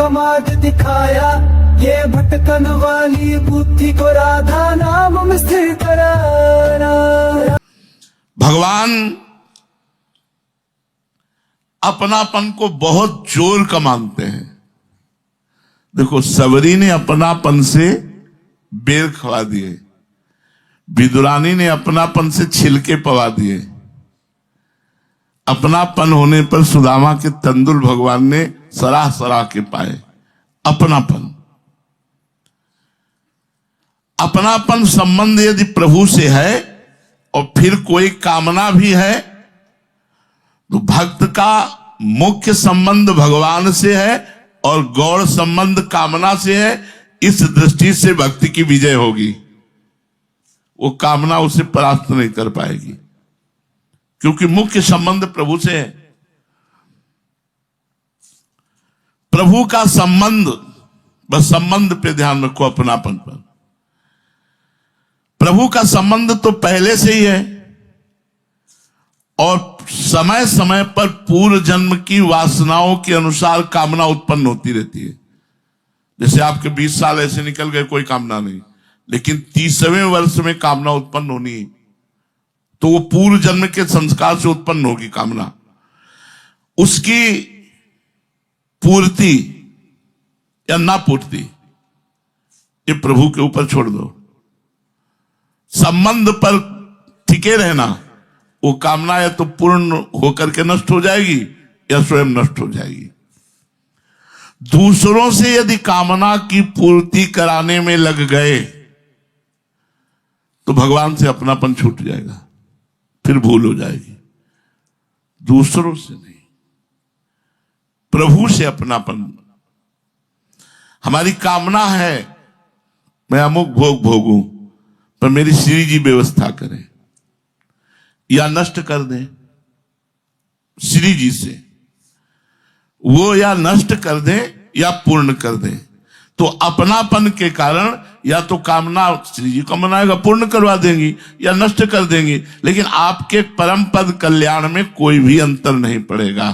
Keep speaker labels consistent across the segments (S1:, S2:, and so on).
S1: कमाल दिखाया, ये भटकन वाली बुद्धि को राधा नाम में स्थिर कराना।
S2: भगवान अपनापन को बहुत जोर का मानते हैं। देखो, सबरी ने अपनापन से बेर खवा दिए, विदुरानी ने अपनापन से छिलके पवा दिए, अपनापन होने पर सुदामा के तंदुल भगवान ने सराह सराह के पाए। अपनापन संबंध यदि प्रभु से है और फिर कोई कामना भी है, तो भक्त का मुख्य संबंध भगवान से है और गौड़ संबंध कामना से है। इस दृष्टि से भक्ति की विजय होगी, वो कामना उसे परास्त नहीं कर पाएगी, क्योंकि मुख्य संबंध प्रभु से है। प्रभु का संबंध, बस संबंध पे ध्यान रखो, अपनापन पर। प्रभु का संबंध तो पहले से ही है और समय समय पर पूर्व जन्म की वासनाओं के अनुसार कामना उत्पन्न होती रहती है। जैसे आपके 20 साल ऐसे निकल गए, कोई कामना नहीं, लेकिन 30वें वर्ष में कामना उत्पन्न होनी है, तो वो पूर्व जन्म के संस्कार से उत्पन्न होगी कामना। उसकी पूर्ति या ना पूर्ति, ये प्रभु के ऊपर छोड़ दो। संबंध पर टिके रहना, वो कामना या तो पूर्ण होकर के नष्ट हो जाएगी या स्वयं नष्ट हो जाएगी। दूसरों से यदि कामना की पूर्ति कराने में लग गए तो भगवान से अपनापन छूट जाएगा, फिर भूल हो जाएगी। दूसरों से नहीं, प्रभु से अपनापन। हमारी कामना है मैं अमुक भोग भोगूं, पर मेरी श्री जी व्यवस्था करें या नष्ट कर दें श्री जी से, वो या नष्ट कर दें या पूर्ण कर दें। तो अपनापन के कारण या तो कामना श्री जी को मनाएगा, पूर्ण करवा देंगी, या नष्ट कर देंगी, लेकिन आपके परम पद कल्याण में कोई भी अंतर नहीं पड़ेगा,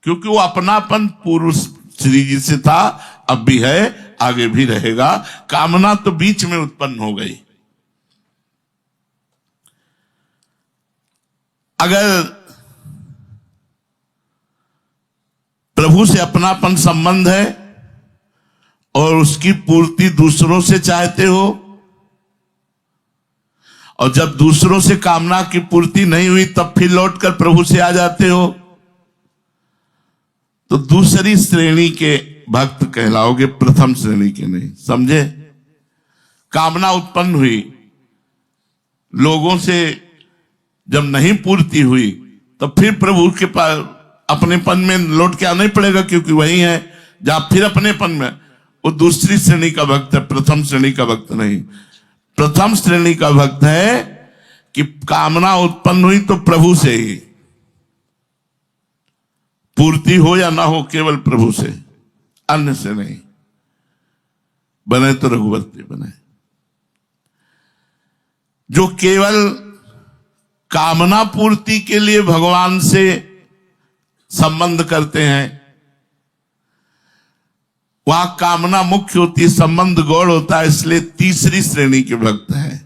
S2: क्योंकि वो अपनापन पूर्व श्री जी से था, अब भी है, आगे भी रहेगा। कामना तो बीच में उत्पन्न हो गई। अगर प्रभु से अपनापन संबंध है और उसकी पूर्ति दूसरों से चाहते हो, और जब दूसरों से कामना की पूर्ति नहीं हुई तब फिर लौटकर प्रभु से आ जाते हो, तो दूसरी श्रेणी के भक्त कहलाओगे, प्रथम श्रेणी के नहीं। समझे? कामना उत्पन्न हुई, लोगों से जब नहीं पूर्ति हुई तब फिर प्रभु के पास अपनेपन में लौट के आना ही पड़ेगा, क्योंकि वही है जहां फिर अपनेपन में। वो दूसरी श्रेणी का भक्त है, प्रथम श्रेणी का भक्त नहीं। प्रथम श्रेणी का भक्त है कि कामना उत्पन्न हुई तो प्रभु से ही पूर्ति हो या ना हो, केवल प्रभु से, अन्य से नहीं। बने तो रघुवती बने। जो केवल कामना पूर्ति के लिए भगवान से संबंध करते हैं, वहां कामना मुख्य होती है, संबंध गौड़ होता है, इसलिए तीसरी श्रेणी के भक्त हैं।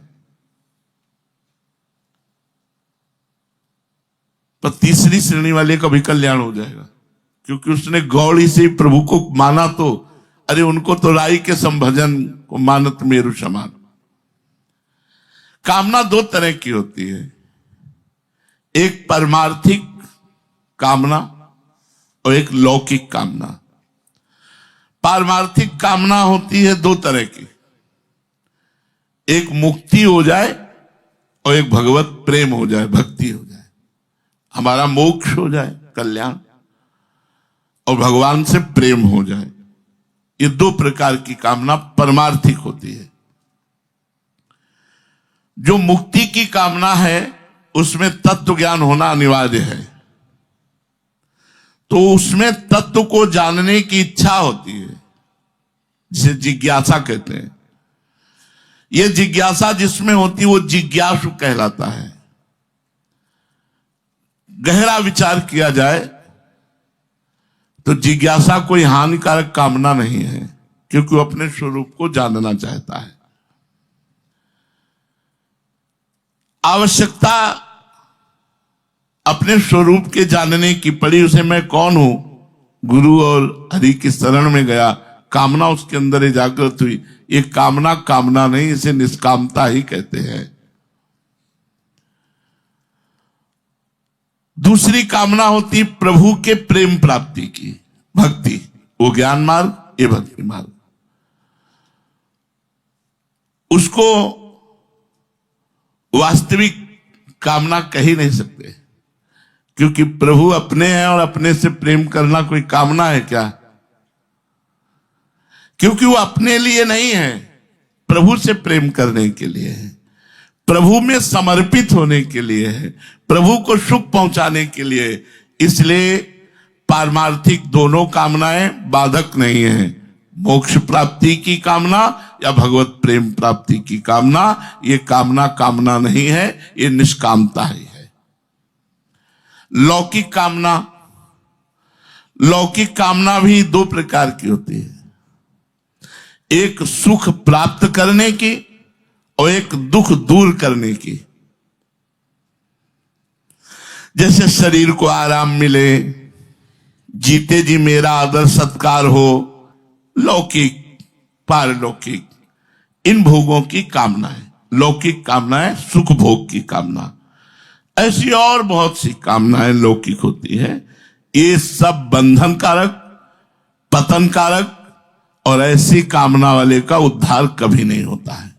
S2: पर तीसरी श्रेणी वाले का भी कल्याण हो जाएगा, क्योंकि उसने गौड़ी से ही प्रभु को माना। तो अरे उनको तो राई के संभजन को मानत मेरु समान। कामना दो तरह की होती है, एक परमार्थिक कामना और एक लौकिक कामना। पारमार्थिक कामना होती है दो तरह की, एक मुक्ति हो जाए और एक भगवत प्रेम हो जाए, भक्ति हो जाए, हमारा मोक्ष हो जाए, कल्याण, और भगवान से प्रेम हो जाए। ये दो प्रकार की कामना परमार्थिक होती है। जो मुक्ति की कामना है उसमें तत्व ज्ञान होना अनिवार्य है, तो उसमें तत्व को जानने की इच्छा होती है, जिसे जिज्ञासा कहते हैं। यह जिज्ञासा जिसमें होती है वो जिज्ञासु कहलाता है। गहरा विचार किया जाए तो जिज्ञासा कोई हानिकारक कामना नहीं है, क्योंकि वो अपने स्वरूप को जानना चाहता है। आवश्यकता अपने स्वरूप के जानने की पड़ी, उसे मैं कौन हूं, गुरु और हरि की शरण में गया, कामना उसके अंदर जागृत हुई। ये कामना कामना नहीं, इसे निष्कामता ही कहते हैं। दूसरी कामना होती प्रभु के प्रेम प्राप्ति की, भक्ति। वो ज्ञान मार्ग, ये भक्ति मार्ग। उसको वास्तविक कामना कह ही नहीं सकते, क्योंकि प्रभु अपने हैं और अपने से प्रेम करना कोई कामना है क्या? क्योंकि वो अपने लिए नहीं है, प्रभु से प्रेम करने के लिए है, प्रभु में समर्पित होने के लिए है, प्रभु को सुख पहुंचाने के लिए। इसलिए पारमार्थिक दोनों कामनाएं बाधक नहीं है। मोक्ष प्राप्ति की कामना या भगवत प्रेम प्राप्ति की कामना, ये कामना कामना नहीं है, ये निष्कामता ही है। लौकिक कामना, लौकिक कामना भी दो प्रकार की होती है, एक सुख प्राप्त करने की और एक दुख दूर करने की। जैसे शरीर को आराम मिले, जीते जी मेरा आदर सत्कार हो, लौकिक पारलौकिक इन भोगों की कामना है। लौकिक कामना है सुख भोग की कामना। ऐसी और बहुत सी कामनाएं लौकिक होती है। ये सब बंधन कारक, पतन कारक, और ऐसी कामना वाले का उद्धार कभी नहीं होता है।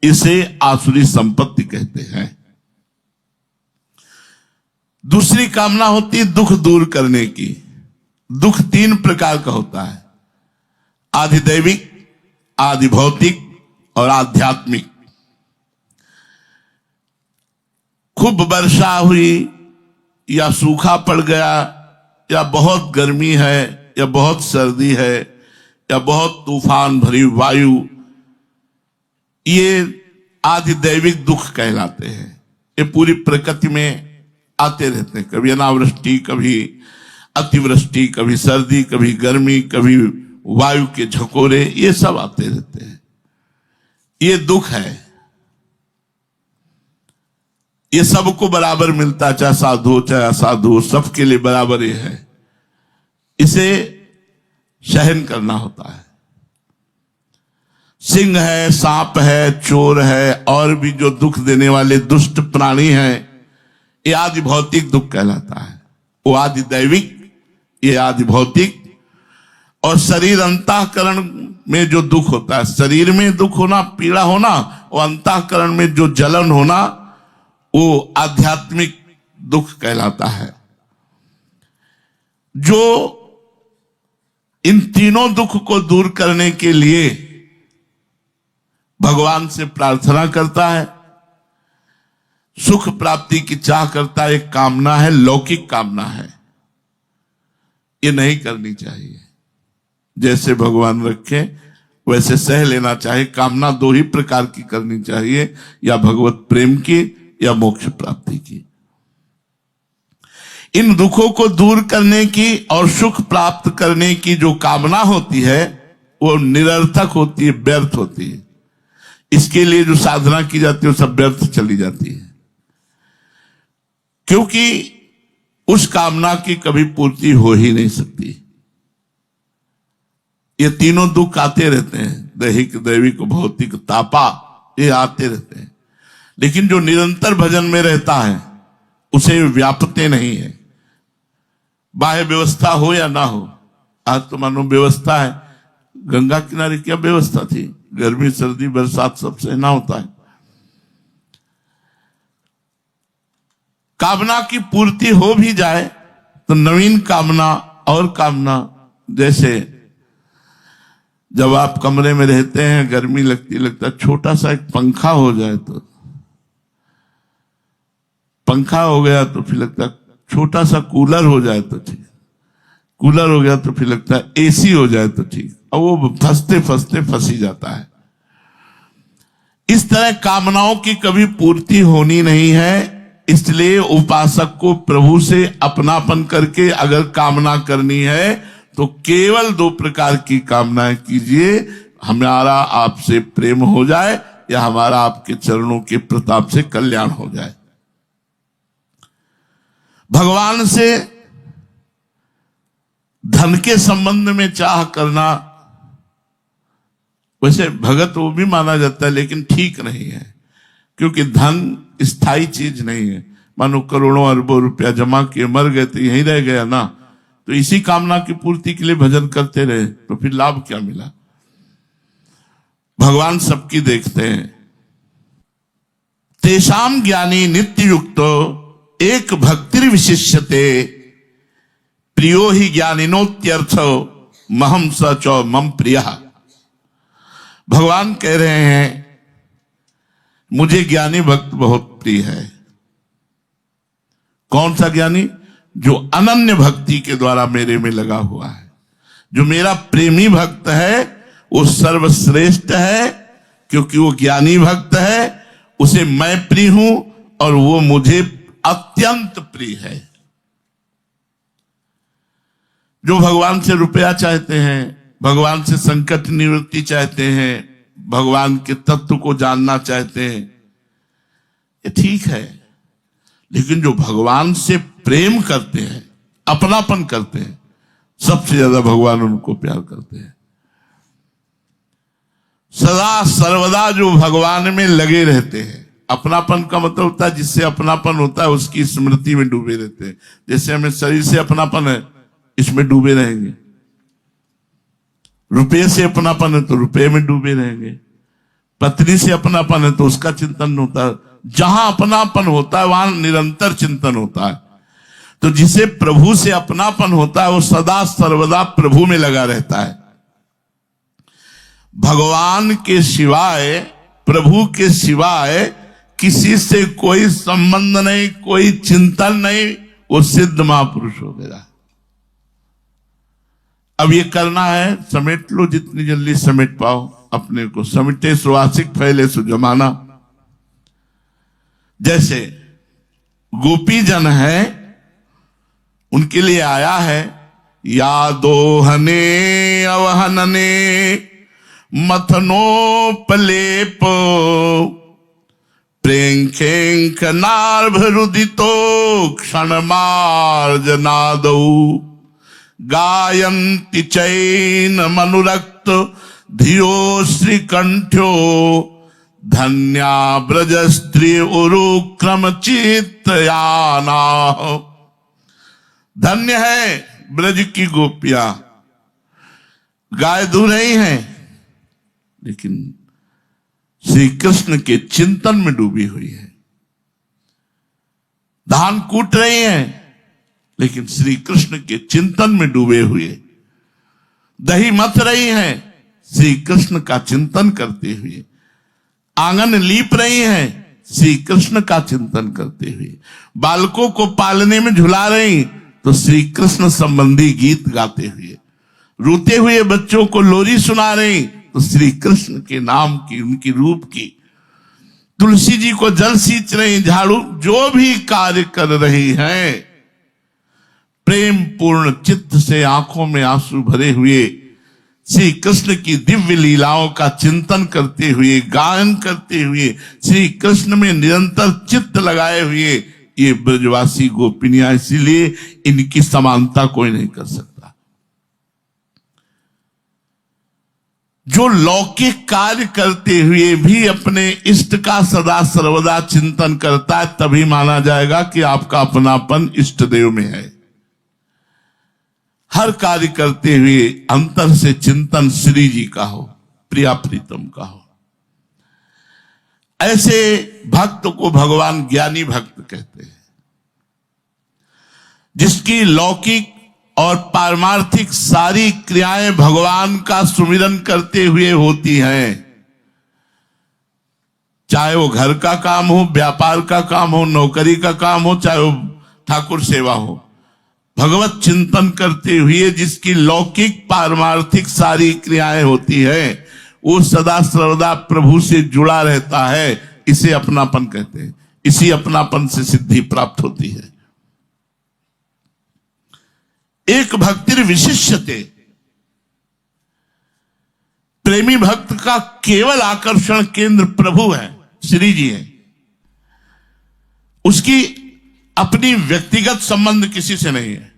S2: इसे आसुरी संपत्ति कहते हैं। दूसरी कामना होती है दुख दूर करने की। दुख तीन प्रकार का होता है, आधिदैविक, आदि भौतिक और आध्यात्मिक। खूब वर्षा हुई या सूखा पड़ गया या बहुत गर्मी है या बहुत सर्दी है या बहुत तूफान भरी वायु, ये आधिदैविक दुख कहलाते हैं। ये पूरी प्रकृति में आते रहते हैं, कभी अनावृष्टि, कभी अतिवृष्टि, कभी सर्दी, कभी गर्मी, कभी वायु के झकोरे, ये सब आते रहते हैं। ये दुख है, ये सबको बराबर मिलता, चाहे साधु हो चाहे असाधु हो, सबके लिए बराबर ये है। इसे सहन करना होता है। सिंह है, सांप है, चोर है, और भी जो दुख देने वाले दुष्ट प्राणी हैं, ये आदि भौतिक दुख कहलाता है। वो आदि दैविक, ये आदि भौतिक। और शरीर अंतःकरण में जो दुख होता है, शरीर में दुख होना, पीड़ा होना, और अंतःकरण में जो जलन होना, वो आध्यात्मिक दुख कहलाता है। जो इन तीनों दुख को दूर करने के लिए भगवान से प्रार्थना करता है, सुख प्राप्ति की चाह करता है, एक कामना है, लौकिक कामना है। ये नहीं करनी चाहिए। जैसे भगवान रखे वैसे सह लेना चाहिए। कामना दो ही प्रकार की करनी चाहिए, या भगवत प्रेम की या मोक्ष प्राप्ति की। इन दुखों को दूर करने की और सुख प्राप्त करने की जो कामना होती है, वो निरर्थक होती है, व्यर्थ होती है। इसके लिए जो साधना की जाती है वो सब व्यर्थ चली जाती है, क्योंकि उस कामना की कभी पूर्ति हो ही नहीं सकती। ये तीनों दुख आते रहते हैं, दैहिक, दैविक, भौतिक, तापा, ये आते रहते हैं। लेकिन जो निरंतर भजन में रहता है उसे व्यापते नहीं है। बाह्य व्यवस्था हो या ना हो, आज तो मानो व्यवस्था है। गंगा किनारे क्या व्यवस्था थी, गर्मी सर्दी बरसात सब सहना होता है। कामना की पूर्ति हो भी जाए तो नवीन कामना और कामना, जैसे जब आप कमरे में रहते हैं, गर्मी लगता छोटा सा एक पंखा हो जाए, तो पंखा हो गया तो फिर लगता छोटा सा कूलर हो जाए तो ठीक, कूलर हो गया तो फिर लगता है एसी हो जाए तो ठीक, और वो फंसते फंसते फंस ही जाता है। इस तरह कामनाओं की कभी पूर्ति होनी नहीं है। इसलिए उपासक को प्रभु से अपनापन करके अगर कामना करनी है तो केवल 2 प्रकार की कामनाएं कीजिए, हमारा आपसे प्रेम हो जाए या हमारा आपके चरणों के प्रताप से कल्याण हो जाए। भगवान से धन के संबंध में चाह करना, वैसे भगत वो भी माना जाता है, लेकिन ठीक नहीं है, क्योंकि धन स्थायी चीज नहीं है। मानो करोड़ों अरबों रुपया जमा किए, मर गए तो यहीं रह गया ना, तो इसी कामना की पूर्ति के लिए भजन करते रहे तो फिर लाभ क्या मिला। भगवान सबकी देखते हैं। तेषाम ज्ञानी नित्य युक्तो एक भक्तिर विशिष्यते प्रियो ही ज्ञानिनोत्यर्थ महम सच मम प्रिय। भगवान कह रहे हैं मुझे ज्ञानी भक्त बहुत प्रिय है। कौन सा ज्ञानी? जो अनन्य भक्ति के द्वारा मेरे में लगा हुआ है। जो मेरा प्रेमी भक्त है वो सर्वश्रेष्ठ है, क्योंकि वो ज्ञानी भक्त है, उसे मैं प्रिय हूं और वो मुझे अत्यंत प्रिय है। जो भगवान से रुपया चाहते हैं, भगवान से संकट निवृत्ति चाहते हैं, भगवान के तत्व को जानना चाहते हैं, ये ठीक है, लेकिन जो भगवान से प्रेम करते हैं, अपनापन करते हैं, सबसे ज्यादा भगवान उनको प्यार करते हैं। सदा सर्वदा जो भगवान में लगे रहते हैं। अपनापन का मतलब होता है जिससे अपनापन होता है उसकी स्मृति में डूबे रहते हैं। जैसे हमें शरीर से अपनापन है, इसमें डूबे रहेंगे। रुपये से अपनापन है तो रुपये में डूबे रहेंगे। पत्नी से अपनापन है तो उसका चिंतन होता है। जहां अपनापन होता है वहां निरंतर चिंतन होता है। तो जिसे प्रभु से अपनापन होता है वो सदा सर्वदा प्रभु में लगा रहता है। भगवान के सिवाय, प्रभु के सिवाय किसी से कोई संबंध नहीं, कोई चिंतन नहीं, वो सिद्ध महापुरुष हो गया। अब ये करना है, समेट लो जितनी जल्दी समेट पाओ अपने को। समेटे सुवासिक फैले सो जमाना। जैसे गोपी जन है, उनके लिए आया है यादोहने अवहनने मथनोपलेप प्रेंखेंख नार्भरुदितो क्षणमार्जनादौ गायन्ति चैन मनुरक्त धियो श्रीकंठ्यो धन्या ब्रज स्त्री उरुक्रम चित्तयाना। धन्य है ब्रज की गोपियां, गाय दू रही हैं लेकिन श्री कृष्ण के चिंतन में डूबी हुई है। धान कूट रही हैं लेकिन श्री कृष्ण के चिंतन में डूबे हुए। दही मथ रही हैं श्री कृष्ण का चिंतन करते हुए। आंगन लीप रही हैं श्री कृष्ण का चिंतन करते हुए। बालकों को पालने में झुला रही तो श्री कृष्ण संबंधी गीत गाते हुए। रोते हुए बच्चों को लोरी सुना रही तो श्री कृष्ण के नाम की, उनकी रूप की। तुलसी जी को जल सींच रही, झाड़ू, जो भी कार्य कर रही हैं, प्रेम पूर्ण चित्त से आंखों में आंसू भरे हुए श्री कृष्ण की दिव्य लीलाओं का चिंतन करते हुए, गायन करते हुए, श्री कृष्ण में निरंतर चित्त लगाए हुए ये ब्रजवासी गोपिनियां। इसीलिए इनकी समानता कोई नहीं कर सकता। जो लौकिक कार्य करते हुए भी अपने इष्ट का सदा सर्वदा चिंतन करता है, तभी माना जाएगा कि आपका अपनापन इष्ट देव में है। हर कार्य करते हुए अंतर से चिंतन श्री जी का हो, प्रिया प्रीतम का हो। ऐसे भक्त को भगवान ज्ञानी भक्त कहते हैं, जिसकी लौकिक और पारमार्थिक सारी क्रियाएं भगवान का सुमिरन करते हुए होती हैं। चाहे वो घर का काम हो, व्यापार का काम हो, नौकरी का काम हो, चाहे वो ठाकुर सेवा हो, भगवत चिंतन करते हुए जिसकी लौकिक पारमार्थिक सारी क्रियाएं होती है, वो सदा सर्वदा प्रभु से जुड़ा रहता है। इसे अपनापन कहते हैं। इसी अपनापन से सिद्धि प्राप्त होती है। एक भक्तिर विशिष्यते, प्रेमी भक्त का केवल आकर्षण केंद्र प्रभु है, श्री जी है। उसकी अपनी व्यक्तिगत संबंध किसी से नहीं है।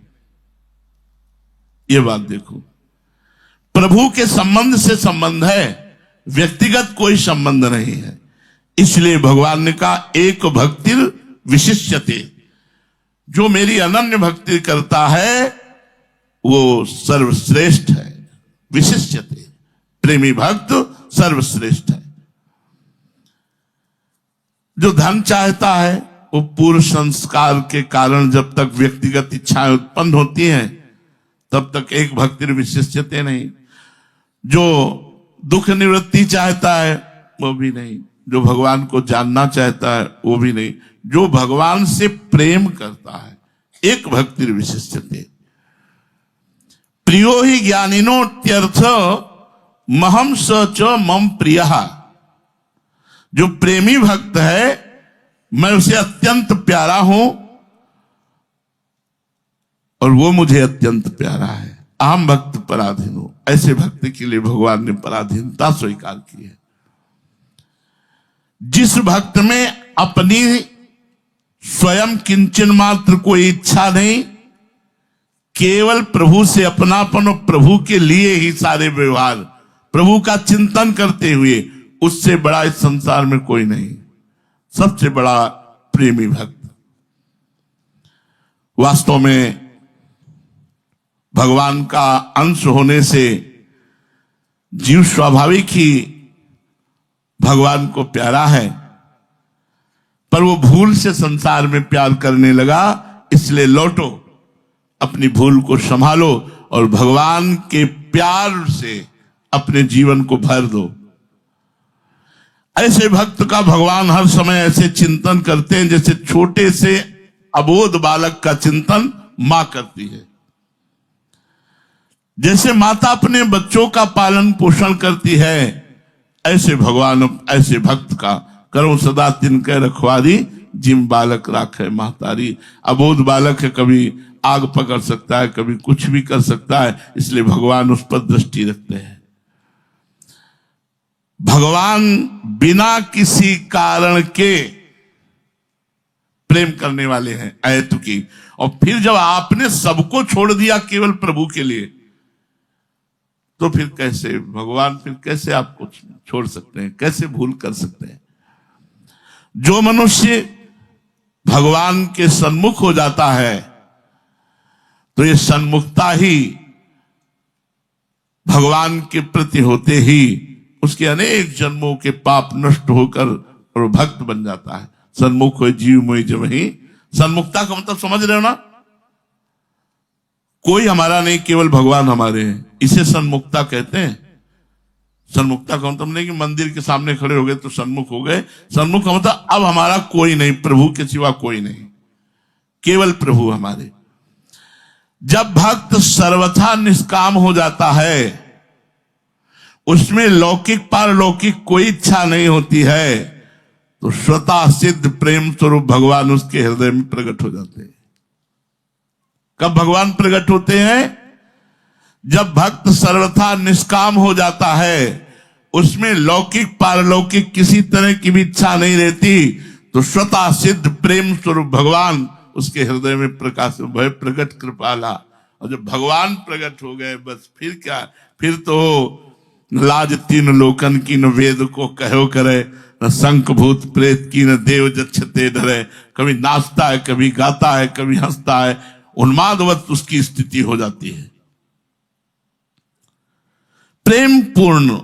S2: यह बात देखो, प्रभु के संबंध से संबंध है, व्यक्तिगत कोई संबंध नहीं है। इसलिए भगवान ने कहा एक भक्तिर विशिष्यते, जो मेरी अनन्य भक्ति करता है वो सर्वश्रेष्ठ है। विशिष्यते, प्रेमी भक्त सर्वश्रेष्ठ है। जो धन चाहता है वो पूर्व संस्कार के कारण जब तक व्यक्तिगत इच्छाएं उत्पन्न होती हैं तब तक एक भक्तिर विशिष्यते नहीं। जो दुख निवृत्ति चाहता है वो भी नहीं, जो भगवान को जानना चाहता है वो भी नहीं, जो भगवान से प्रेम करता है एक भक्तिर विशिष्यते। प्रियो ही ज्ञानिनोत्यर्थ महम स च मम प्रियः। जो प्रेमी भक्त है मैं उसे अत्यंत प्यारा हूं और वो मुझे अत्यंत प्यारा है। अहम भक्त पराधीन हूं। ऐसे भक्त के लिए भगवान ने पराधीनता स्वीकार की है। जिस भक्त में अपनी स्वयं किंचन मात्र कोई इच्छा नहीं, केवल प्रभु से अपनापन और प्रभु के लिए ही सारे व्यवहार, प्रभु का चिंतन करते हुए, उससे बड़ा इस संसार में कोई नहीं। सबसे बड़ा प्रेमी भक्त। वास्तव में भगवान का अंश होने से जीव स्वाभाविक ही भगवान को प्यारा है, पर वो भूल से संसार में प्यार करने लगा। इसलिए लौटो, अपनी भूल को संभालो और भगवान के प्यार से अपने जीवन को भर दो। ऐसे भक्त का भगवान हर समय ऐसे चिंतन करते हैं जैसे छोटे से अबोध बालक का चिंतन मां करती है। जैसे माता अपने बच्चों का पालन पोषण करती है, ऐसे भगवान ऐसे भक्त का करो सदा तिनके रखवारी, जिम बालक राखे महतारी। अबोध बालक है, कभी आग पकड़ सकता है, कभी कुछ भी कर सकता है, इसलिए भगवान उस पर दृष्टि रखते हैं। भगवान बिना किसी कारण के प्रेम करने वाले हैं अहेतुकी। और फिर जब आपने सबको छोड़ दिया केवल प्रभु के लिए, तो फिर कैसे भगवान, फिर कैसे आपको छोड़ सकते हैं, कैसे भूल कर सकते हैं। जो मनुष्य भगवान के सन्मुख हो जाता है तो ये सन्मुखता ही भगवान के प्रति होते ही उसके अनेक जन्मों के पाप नष्ट होकर और भक्त बन जाता है। सन्मुख हो जीव मोहि जब ही। सन्मुखता का मतलब समझ रहे हो ना? कोई हमारा नहीं, केवल भगवान हमारे हैं, इसे सन्मुखता कहते हैं। सन्मुखता का मतलब नहीं कि मंदिर के सामने खड़े हो गए तो सन्मुख हो गए। सन्मुख का मतलब अब हमारा कोई नहीं, प्रभु के सिवा कोई नहीं, केवल प्रभु हमारे। जब भक्त सर्वथा निष्काम हो जाता है, उसमें लौकिक पारलौकिक कोई इच्छा नहीं होती है, तो स्वतः सिद्ध प्रेम स्वरूप भगवान उसके हृदय में प्रकट हो जाते हैं। कब भगवान प्रकट होते हैं? जब भक्त सर्वथा निष्काम हो जाता है, उसमें लौकिक पारलौकिक किसी तरह की भी इच्छा नहीं रहती, तो स्वतः सिद्ध प्रेम स्वरूप भगवान उसके हृदय में प्रकाश भय प्रकट कृपाला। और जब भगवान प्रकट हो गए, बस फिर क्या, फिर तो लाज तीन लोकन की न वेद को कहो करे, न शंख भूत प्रेत की न देव जच्छते डरे। कभी नाचता है, कभी गाता है, कभी हंसता है, उन्मादवत उसकी स्थिति हो जाती है। प्रेम पूर्ण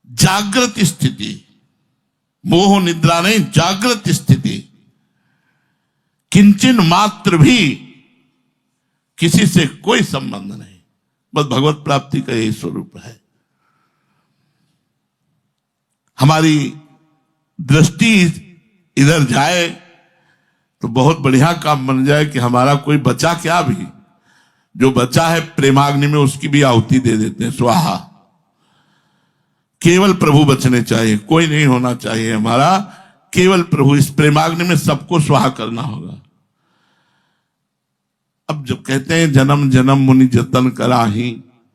S2: जागृत स्थिति, मोह निद्रा नहीं, जागृत स्थिति, किंचन मात्र भी किसी से कोई संबंध नहीं, बस भगवत प्राप्ति का यही स्वरूप है। हमारी दृष्टि इधर जाए तो बहुत बढ़िया काम बन जाए कि हमारा कोई बचा क्या, भी जो बचा है प्रेमाग्नि में उसकी भी आहुति दे देते हैं, स्वाहा। केवल प्रभु बचने चाहिए, कोई नहीं होना चाहिए हमारा, केवल प्रभु। इस प्रेमाग्नि में सबको स्वाहा करना होगा। अब जब कहते हैं जन्म जन्म मुनि जतन कराही,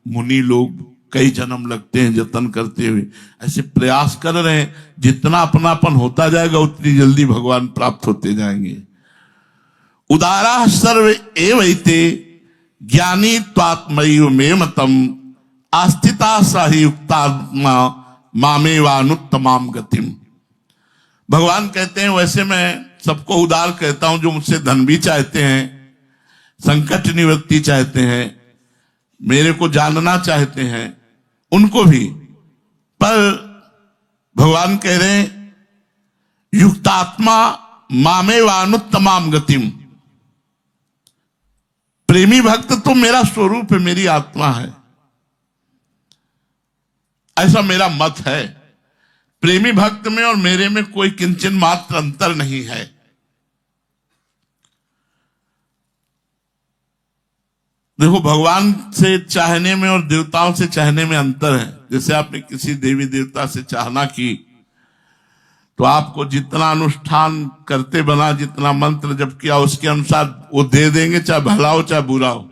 S2: मुनि लोग कई जन्म लगते हैं जतन करते हुए, ऐसे प्रयास कर रहे हैं, जितना अपनापन होता जाएगा उतनी जल्दी भगवान प्राप्त होते जाएंगे। उदारा सर्व एवैते ज्ञानी त्वात्मयि मे मतम आस्थिता साहि युक्तात्मा मामेवानुत्तमाम गतिम। भगवान कहते हैं वैसे मैं सबको उदार कहता हूं, जो मुझसे धन भी चाहते हैं, संकट निवृत्ति चाहते हैं, मेरे को जानना चाहते हैं, उनको भी। पर भगवान कह रहे हैं युक्तात्मा मामेवानुत्तमाम गतिम। प्रेमी भक्त तो मेरा स्वरूप है, मेरी आत्मा है, ऐसा मेरा मत है। प्रेमी भक्त में और मेरे में कोई किंचन मात्र अंतर नहीं है। देखो, भगवान से चाहने में और देवताओं से चाहने में अंतर है। जैसे आपने किसी देवी देवता से चाहना की तो आपको जितना अनुष्ठान करते बना, जितना मंत्र जप किया, उसके अनुसार वो दे देंगे, चाहे भला हो चाहे बुरा हो।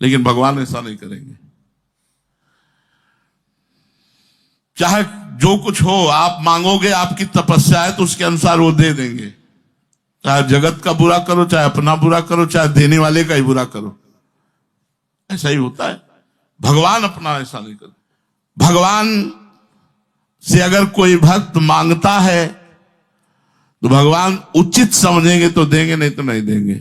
S2: लेकिन भगवान ऐसा नहीं करेंगे। चाहे जो कुछ हो, आप मांगोगे, आपकी तपस्या है तो उसके अनुसार वो दे देंगे। चाहे जगत का बुरा करो, चाहे अपना बुरा करो, चाहे देने वाले का ही बुरा करो, ऐसा ही होता है। भगवान अपना ऐसा नहीं करते। भगवान से अगर कोई भक्त मांगता है तो भगवान उचित समझेंगे तो देंगे, नहीं तो नहीं देंगे।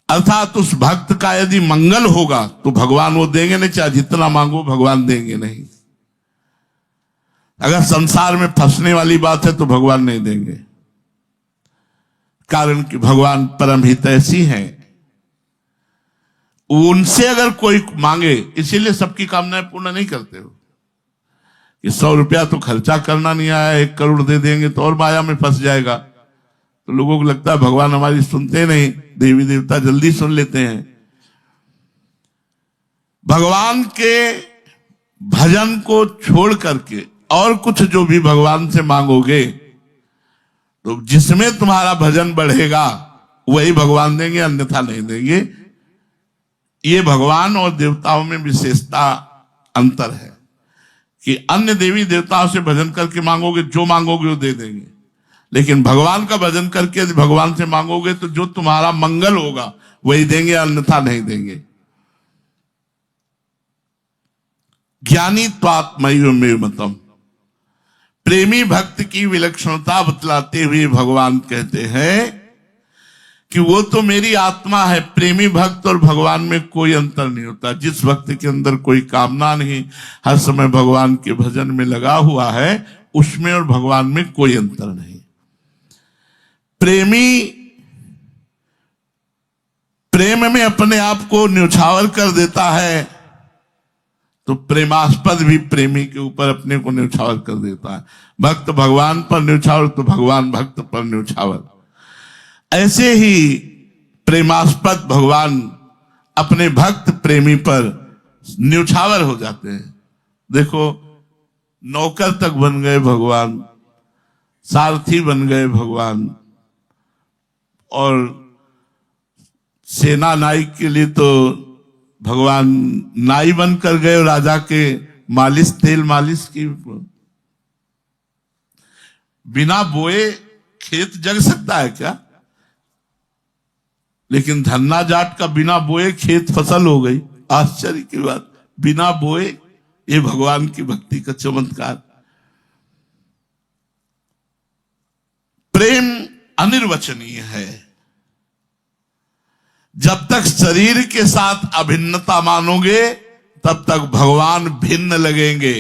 S2: अर्थात उस भक्त का यदि मंगल होगा तो भगवान वो देंगे नहीं, चाहे जितना मांगो भगवान देंगे नहीं। अगर संसार में फंसने वाली बात है तो भगवान नहीं देंगे, कारण कि भगवान परम हितैषी हैं। उनसे अगर कोई मांगे, इसीलिए सबकी कामनाएं पूर्ण नहीं करते हो कि 100 रुपया तो खर्चा करना नहीं आया, 1 करोड़ दे देंगे तो और माया में फंस जाएगा। तो लोगों को लगता है भगवान हमारी सुनते नहीं, देवी देवता जल्दी सुन लेते हैं। भगवान के भजन को छोड़ करके और कुछ जो भी भगवान से मांगोगे तो जिसमें तुम्हारा भजन बढ़ेगा वही भगवान देंगे, अन्यथा नहीं देंगे। ये भगवान और देवताओं में विशेषता अंतर है कि अन्य देवी देवताओं से भजन करके मांगोगे, जो मांगोगे वो दे देंगे। लेकिन भगवान का भजन करके यदि भगवान से मांगोगे तो जो तुम्हारा मंगल होगा वही देंगे, अन्यथा नहीं देंगे। ज्ञानी त्वात्मयि मे मतम। प्रेमी भक्त की विलक्षणता बतलाते हुए भगवान कहते हैं कि वो तो मेरी आत्मा है। प्रेमी भक्त और भगवान में कोई अंतर नहीं होता। जिस भक्त के अंदर कोई कामना नहीं, हर समय भगवान के भजन में लगा हुआ है, उसमें और भगवान में कोई अंतर नहीं। प्रेमी प्रेम में अपने आप को न्यौछावर कर देता है तो प्रेमास्पद भी प्रेमी के ऊपर अपने को न्यौछावर कर देता है। भक्त भगवान पर न्यौछावर तो भगवान भक्त पर न्यौछावर। ऐसे ही प्रेमास्पद भगवान अपने भक्त प्रेमी पर न्यौछावर हो जाते हैं। देखो, नौकर तक बन गए भगवान, सारथी बन गए भगवान, और सेना नायक के लिए तो भगवान नाई बन कर गए, राजा के मालिश, तेल मालिश की। बिना बोए खेत जग सकता है क्या? लेकिन धन्ना जाट का बिना बोए खेत फसल हो गई। आश्चर्य की बात, बिना बोए। ये भगवान की भक्ति का चमत्कार। प्रेम अनिर्वचनीय है। जब तक शरीर के साथ अभिन्नता मानोगे तब तक भगवान भिन्न लगेंगे,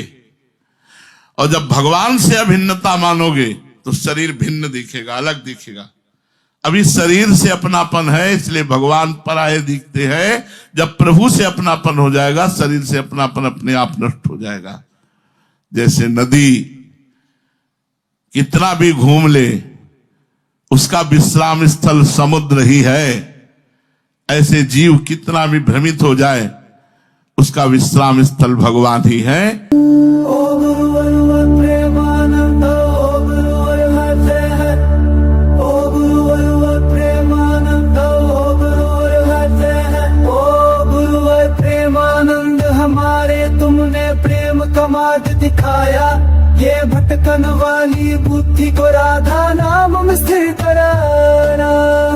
S2: और जब भगवान से अभिन्नता मानोगे तो शरीर भिन्न दिखेगा, अलग दिखेगा। अभी शरीर से अपनापन है इसलिए भगवान पराये दिखते हैं। जब प्रभु से अपनापन हो जाएगा, शरीर से अपनापन अपने आप नष्ट हो जाएगा। जैसे नदी कितना भी घूम ले, उसका विश्राम स्थल समुद्र ही है। ऐसे जीव कितना भी भ्रमित हो जाए, उसका विश्राम स्थल भगवान ही है।
S1: ओ गुरुवर प्रेमानंद, ओ गुरुवर हृदय है, ओ गुरुवर प्रेमानंद। समझाया, ये भटकन वाली बुद्धि को राधा नाम में स्थिर कराना।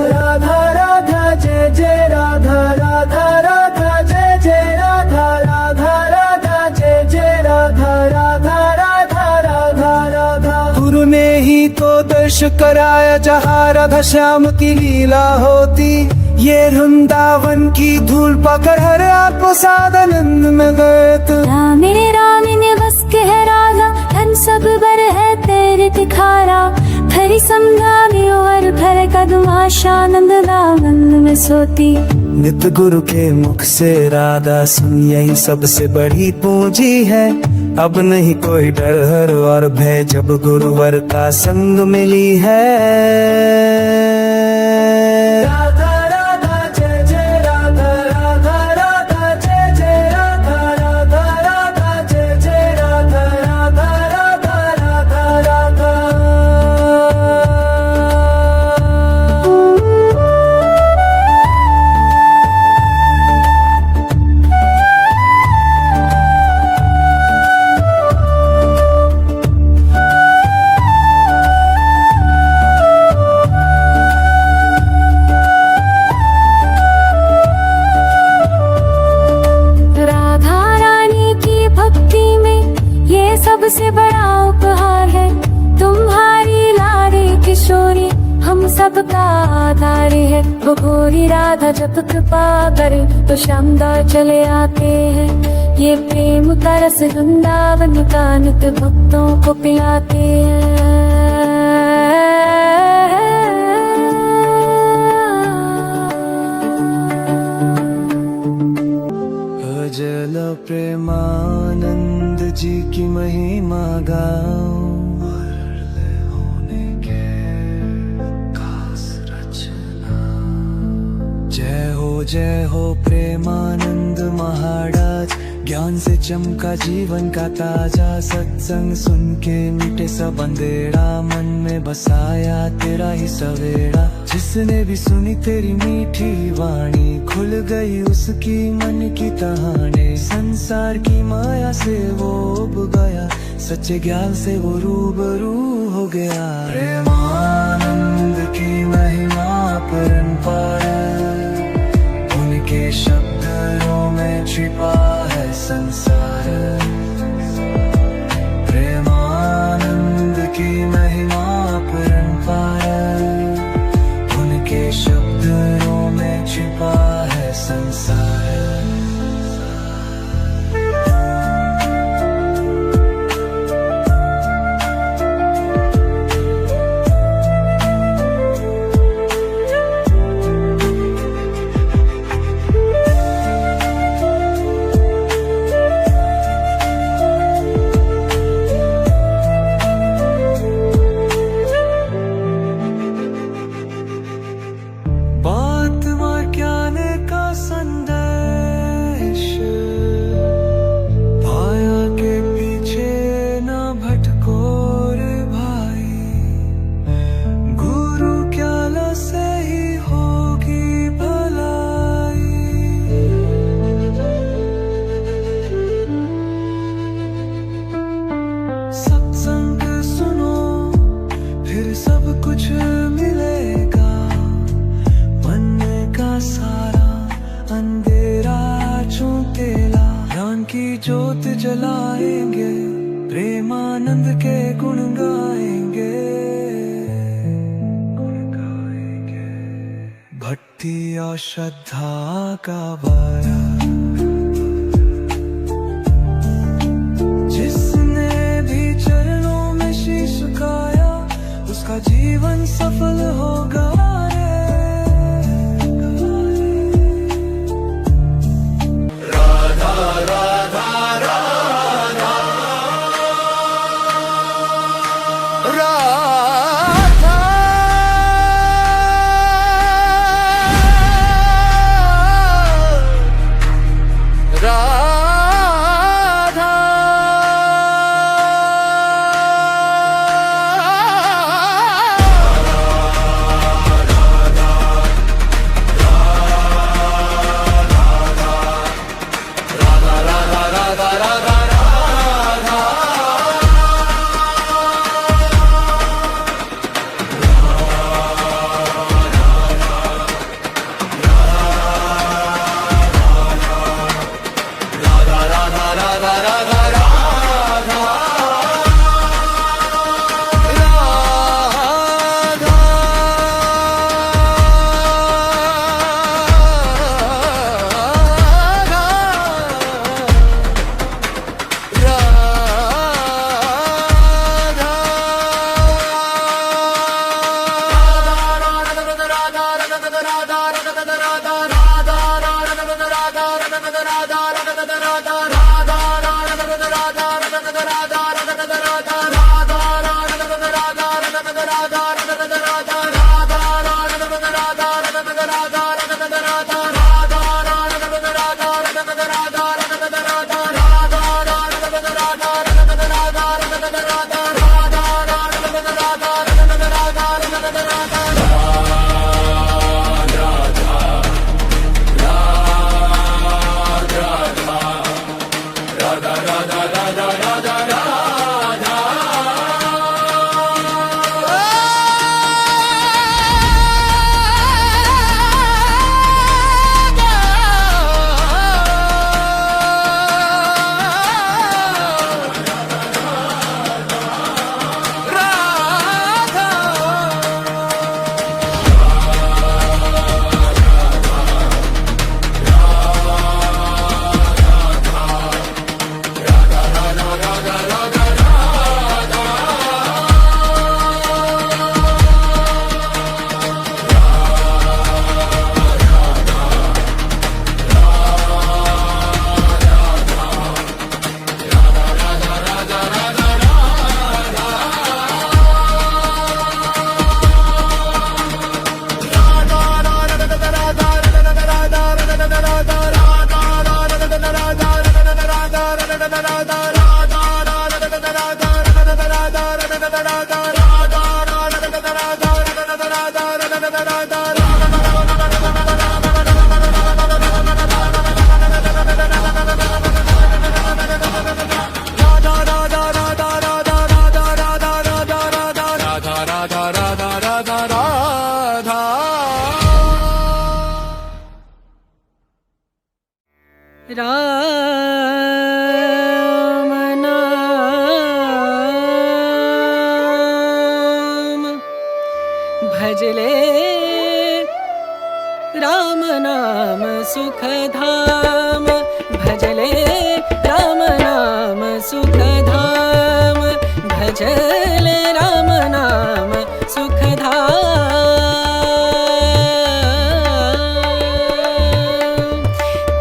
S1: राधा राधा जय जय राधा, राधा राधा जय जय राधा, राधा राधा जय जय राधा, राधा राधा राधा राधा। गुरु ने ही तो दर्श कराया जहाँ राधा श्याम की लीला होती, ये वृंदावन की धूल पकड़ हर आपको सादानंद में गए तो।
S3: मेरे राम ने बस कह राधा, धन सब बर है तेरे तिखारा, खरी समझाने और भर कदम आशानंद आनंद में सोती।
S1: नित गुरु के मुख से राधा सुन, यही सबसे बड़ी पूंजी है। अब नहीं कोई डर हर और भय, जब गुरुवर का संग मिली है। राधा राधा जय जय राधा, राधा राधा जय जय राधा, राधा राधा जय जय राधा, राधा राधा राधा राधा।
S3: सबसे बड़ा उपहार है तुम्हारी लाड़ी किशोरी, हम सबका आधार है। वो गोरी राधा जब कृपा करे तो श्यामदास चले आते हैं। ये प्रेम का रस वृंदावन का नित भक्तों को पिलाते हैं।
S1: भजल प्रेमानंद जी की महिमा गाओ, होने के खास रचना। जय हो प्रेमानंद महाराज, ज्ञान से चमका जीवन का ताजा। सत्संग सुन के मिटे सब अंधेरा, मन में बसाया तेरा ही सवेरा। जिसने भी सुनी तेरी मीठी वाणी, खुल गई उसकी मन की कहानी। संसार की माया से वो उब गया, सच्चे ज्ञान से वो रूबरू हो गया। प्रेमानंद की महिमा परंपार, उनके शब्दों में छिपा है संसार। प्रेमानंद की महिमा परंपार, उनके शब्दों में छिपा है संसार। ज्योत जलाएंगे, प्रेमानंद के गुण गाएंगे। भक्ति और श्रद्धा का बारा, जिसने भी चरणों में शीश झुकाया, उसका जीवन सफल होगा।
S4: राम नाम भजले राम नाम सुख धाम भजले राम नाम सुख धाम भजले राम नाम सुख धाम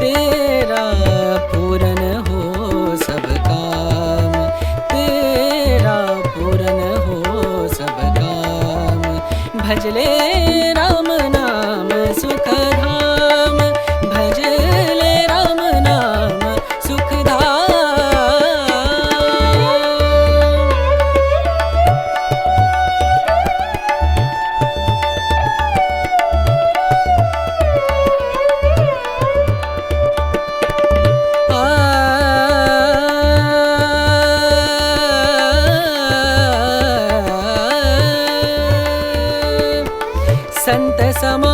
S4: तेरा पूरन हो सब काम तेरा पूरन हो सब काम भजले राम नाम सुख धाम भजले राम नाम सुख धाम संत सम